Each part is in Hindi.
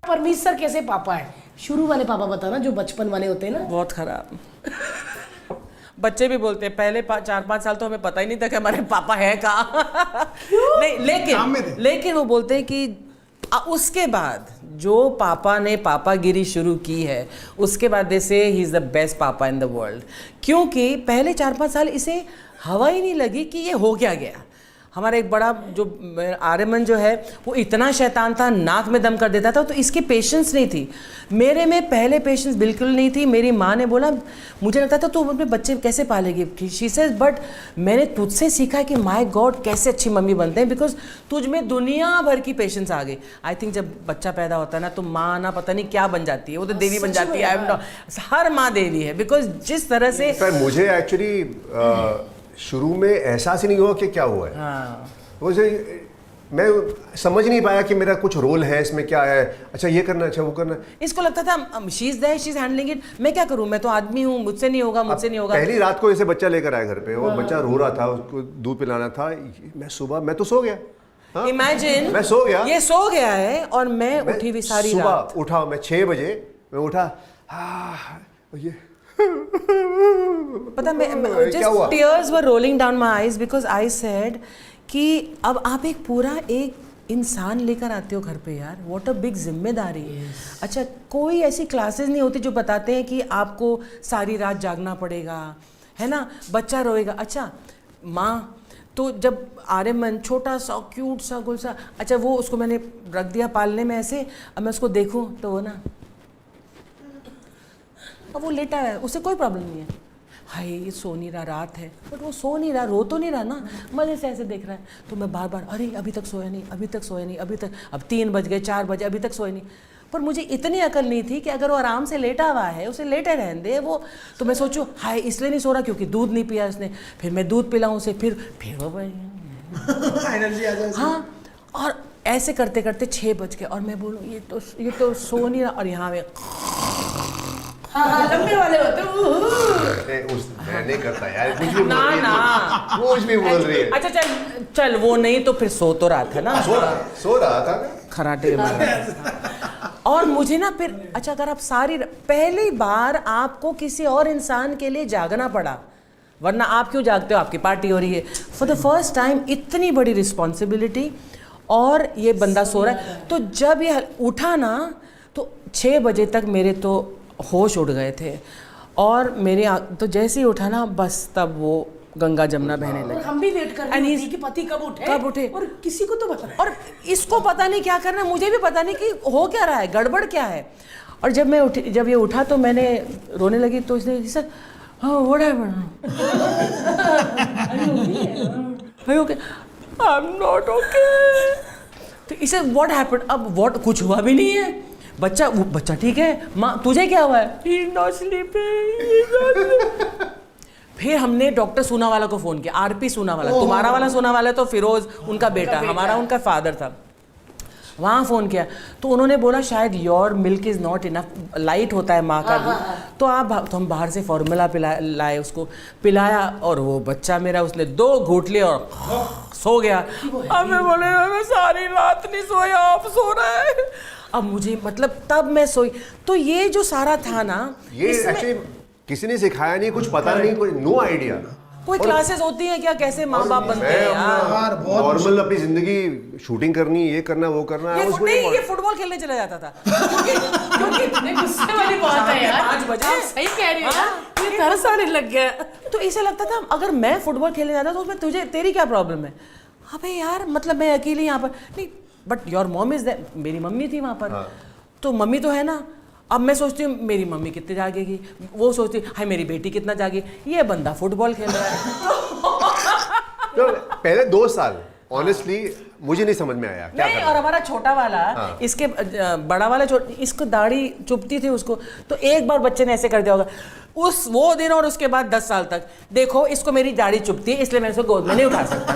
परमीश सर कैसे पापा है? शुरू वाले पापा बताना, जो बचपन वाले होते हैं ना। बहुत खराब। बच्चे भी बोलते हैं पहले 4-5 साल तो हमें पता ही नहीं था कि हमारे पापा है कहाँ। नहीं, लेकिन वो बोलते हैं कि उसके बाद जो पापा ने पापागिरी शुरू की है, उसके बाद दे से ही इज़ द बेस्ट पापा इन द वर्ल्ड। क्योंकि पहले 4-5 साल इसे हवा ही नहीं लगी कि ये हो क्या गया। हमारा एक बड़ा जो आर्यमन जो है वो इतना शैतान था, नाक में दम कर देता था, तो इसकी पेशेंस नहीं थी। मेरे में पहले पेशेंस बिल्कुल नहीं थी। मेरी माँ ने बोला, मुझे लगता था तू अपने बच्चे कैसे पालेगी। शी सेज बट मैंने तुझसे सीखा कि माय गॉड कैसे अच्छी मम्मी बनते हैं, बिकॉज तुझ में दुनिया भर की पेशेंस आ गई। आई थिंक जब बच्चा पैदा होता है ना तो माँ ना पता नहीं क्या बन जाती है, वो तो देवी बन जाती है। हर माँ देवी है, बिकॉज जिस तरह से मुझे एक्चुअली शुरू में एहसास ही नहीं हुआ कि क्या हुआ है। हाँ। मुझे मैं समझ नहीं पाया कि मेरा कुछ रोल है इसमें, क्या है, अच्छा ये करना, अच्छा वो करना। इसको लगता था she is there, she is handling it, मैं क्या करूं, मैं तो आदमी हूं, मुझसे नहीं होगा, मुझसे नहीं होगा। पहली रात को ऐसे बच्चा लेकर आया घर पे और बच्चा रो रहा था, उसको दूध पिलाना था। मैं तो सो गया। हाँ? इमेजिन मैं सो गया, ये सो गया है और मैं उठी हुई सारी रात। सुबह उठा मैं 6 बजे, मैं उठा, ये पता मैं just tears were rolling down my eyes because I said कि अब आप एक इंसान लेकर आते हो घर पे यार, व्हाट अ बिग जिम्मेदारी। अच्छा, कोई ऐसी क्लासेस नहीं होती जो बताते हैं कि आपको सारी रात जागना पड़ेगा, है ना, बच्चा रोएगा। अच्छा, माँ तो जब आर्यमन छोटा सा क्यूट सा गोल सा, अच्छा वो उसको मैंने रख दिया पालने में ऐसे, अब मैं उसको देखूं तो वो ना, अब वो लेटा है, उसे कोई प्रॉब्लम नहीं है। हाय ये सो नहीं रहा, रात है, बट वो सो नहीं रहा, रो तो नहीं रहा ना, मज़े से ऐसे देख रहा है। तो मैं बार बार, अरे अभी तक सोया नहीं, अभी तक सोया नहीं, अभी तक, अब 3 बज गए, 4 बजे, अभी तक सोया नहीं। पर मुझे इतनी अकल नहीं थी कि अगर वो आराम से लेटा हुआ है उसे लेटे रहने दे वो। तो मैं सोचूं हाय इसलिए नहीं सो रहा क्योंकि दूध नहीं पिया उसने, फिर मैं दूध पिलाऊँ उसे, फिर वो एनर्जी आ जाए। हाँ, और ऐसे करते करते 6 बज गए और मैं बोलूँ ये तो सो नहीं रहा, और यहाँ में लंबे वाले होते मैं नहीं करता यार, कुछ भी ना कुछ भी बोल रही है। अच्छा चल वो नहीं तो फिर सो तो रहा था ना, सो रहा था ना, खराटे और मुझे ना फिर, अच्छा अगर आप पहली बार आपको किसी और इंसान के लिए जागना पड़ा, वरना आप क्यों जागते हो, आपकी पार्टी हो रही है। फॉर द फर्स्ट टाइम इतनी बड़ी रिस्पॉन्सिबिलिटी, और ये बंदा सो रहा है। तो जब ये उठा ना तो 6 बजे तक मेरे तो होश उड़ गए थे, और मेरे तो जैसे ही उठा ना बस तब वो गंगा जमुना बहने लगी। हम भी वेट कर रहे थे कि पति कब उठे, और किसी को तो पता नहीं, और इसको पता नहीं क्या करना, मुझे भी पता नहीं कि हो क्या रहा है, गड़बड़ क्या है। और जब ये उठा तो मैंने रोने लगी, तो इसने sir what happened, I okay, I am not okay. तो इसे व्हाट हैपेंड, अब व्हाट, कुछ हुआ भी नहीं है, बच्चा ठीक है, माँ तुझे क्या हुआ है, ही इज नॉट स्लीपिंग। फिर हमने डॉक्टर सोनावाला को फ़ोन किया, आरपी सोनावाला, तुम्हारा वाला सोनावाला तो फिरोज उनका बेटा, हमारा उनका फादर था। वहाँ फ़ोन किया तो उन्होंने बोला शायद your milk is not enough, light होता है माँ का दूध। तो हम बाहर से फार्मूला लाए, उसको पिलाया, और वो बच्चा मेरा उसने 2 घूंट लिए और सो गया। अब मैं बोले मैं सारी रात नहीं सोया, आप सो रहे हैं। अब मुझे मतलब तब मैं सोई। तो ये जो सारा था ना, ये एक्चुअली किसी ने सिखाया नहीं, कुछ पता नहीं, कोई नो आइडिया। कोई क्लासेस होती हैं क्या, कैसे माँ बाप बनते हैं यार। नॉर्मल अपनी जिंदगी, शूटिंग करनी, ये करना वो करना। ये फुटबॉल खेलने चला जाता था क्योंकि गुस्से वाली बात है यार, 5 बजे। आप सही कह रही हो, ये तरस आने लग गया। तो इसे लगता था अगर मैं फुटबॉल खेलने जाता तो उसमें तेरी क्या प्रॉब्लम है। अबे यार मतलब मैं अकेली यहाँ पर नहीं, but your mom is there, मेरी मम्मी थी वहाँ पर। तो मम्मी तो है ना। अब मैं सोचती हूँ मेरी मम्मी कितनी जागेगी, वो सोचती है मेरी बेटी कितना जागेगी, ये बंदा फुटबॉल खेल रहा है। तो पहले 2 साल ऑनेस्टली मुझे नहीं समझ में आया क्या नहीं, और हमारा छोटा वाला, इसके बड़ा वाला इसको दाढ़ी चुभती थी उसको, तो एक बार बच्चे ने ऐसे कर दिया होगा वो दिन, और उसके बाद 10 साल तक देखो इसको मेरी दाढ़ी चुभती है इसलिए मैं इसको गोद में नहीं उठा सकता।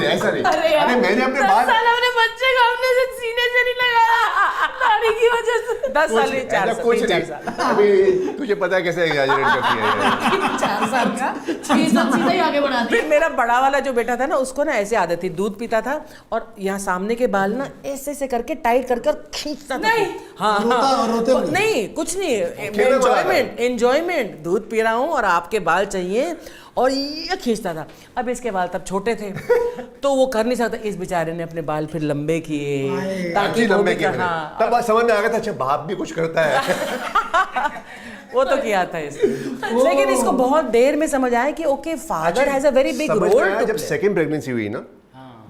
ऐसा नहीं। अरे मैंने अपने बाल बच्चे को हमने सीने से नहीं लगाया, दाढ़ी की वजह 10 साल नहीं, 4 साल, कुछ 3-4 नहीं। साल। अभी तुझे पता है कैसे एग्जैजरेट करती है 4 साल का 6 साल सीधा ही आगे बढ़ा दिया। फिर मेरा बड़ा वाला जो बेटा था ना, उसको ना ऐसे आदत थी, दूध पीता था और यहाँ सामने के बाल ना ऐसे ऐसे करके टाइट करके खींचता था। नहीं। हाँ हाँ नहीं, कुछ नहीं, एंजॉयमेंट, दूध पी रहा हूँ और आपके बाल चाहिए, और ये खींचता था। अब इसके बाल तब छोटे थे तो वो कर नहीं सकता, इस बेचारे ने अपने बाल फिर लंबे किए ताकि वो लंबे भी किए। हाँ, तब समझ में आ गया था, अच्छा बाप भी कुछ करता है। वो तो किया था इसने। लेकिन इसको बहुत देर में समझ आया कि okay, father has a very big समझ में रोल आया टू जब प्ले। सेकंड प्रेगनेंसी हुई ना,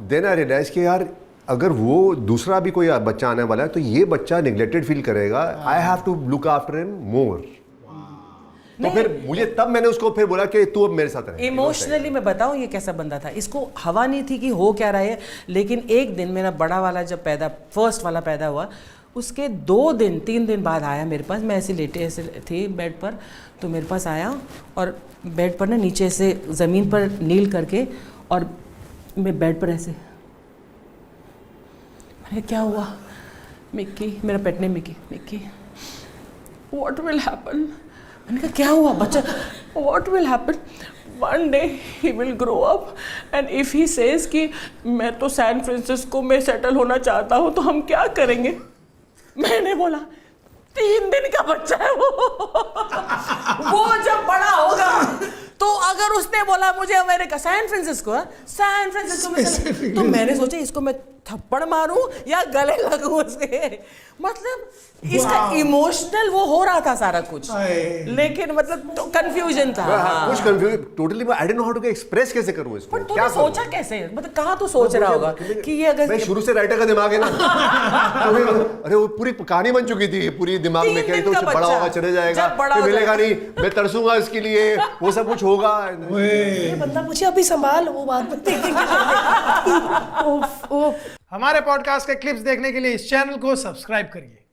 देन आई रियलाइज कि यार अगर वो दूसरा भी कोई बच्चा आने वाला है तो ये बच्चा निगलेक्टेड फील करेगा, I have to look after him more. तो फिर मुझे, तब मैंने उसको फिर बोला कि तू अब मेरे साथ रहे। इमोशनली मैं बताऊं ये कैसा बंदा था, इसको हवा नहीं थी कि हो क्या रहा है। लेकिन एक दिन मेरा बड़ा वाला जब फर्स्ट वाला पैदा हुआ, उसके 3 दिन बाद आया मेरे पास। मैं ऐसे लेटे ऐसे थी बेड पर, तो मेरे पास आया और बेड पर ना नीचे से ज़मीन पर नील करके, और मैं बेड पर ऐसे, मैंने क्या हुआ, मिक्की, मेरा पेट ने मिक्की व्हाट विल हैपन। मैंने कहा क्या हुआ बच्चा, what will happen, one day he will grow up and if he says कि मैं तो सैन फ्रांसिस्को में सेटल होना चाहता हूँ तो हम क्या करेंगे। मैंने बोला 3 दिन का बच्चा है वो जब बड़ा होगा तो अगर उसने बोला मुझे अमेरिका सैन फ्रांसिस्को में, तो मैंने सोचा इसको मैं थप्पड़ मारूं या गले लगूं उसके। मतलब इसका इमोशनल वो हो रहा था सारा कुछ, लेकिन मतलब तो कंफ्यूजन था। हाँ। कुछ confusion totally, I don't know how to express कैसे करूं इसको। पर तूने सोचा कैसे, मतलब कहाँ तो सोच रहा होगा कि ये अगर मैं शुरू से राइटर का दिमाग है ना। तो अरे वो पूरी कहानी बन चुकी थी पूरी दिमाग में, कहीं तो बड़ा होगा चले जाएगा, फिर मिलेगा नहीं, मैं तरसूंगा इसके लिए, वो सब कुछ होगा। ये बंदा पूछे अभी संभाल, वो बात में देखेंगे। हमारे पॉडकास्ट के क्लिप्स देखने के लिए इस चैनल को सब्सक्राइब करिए।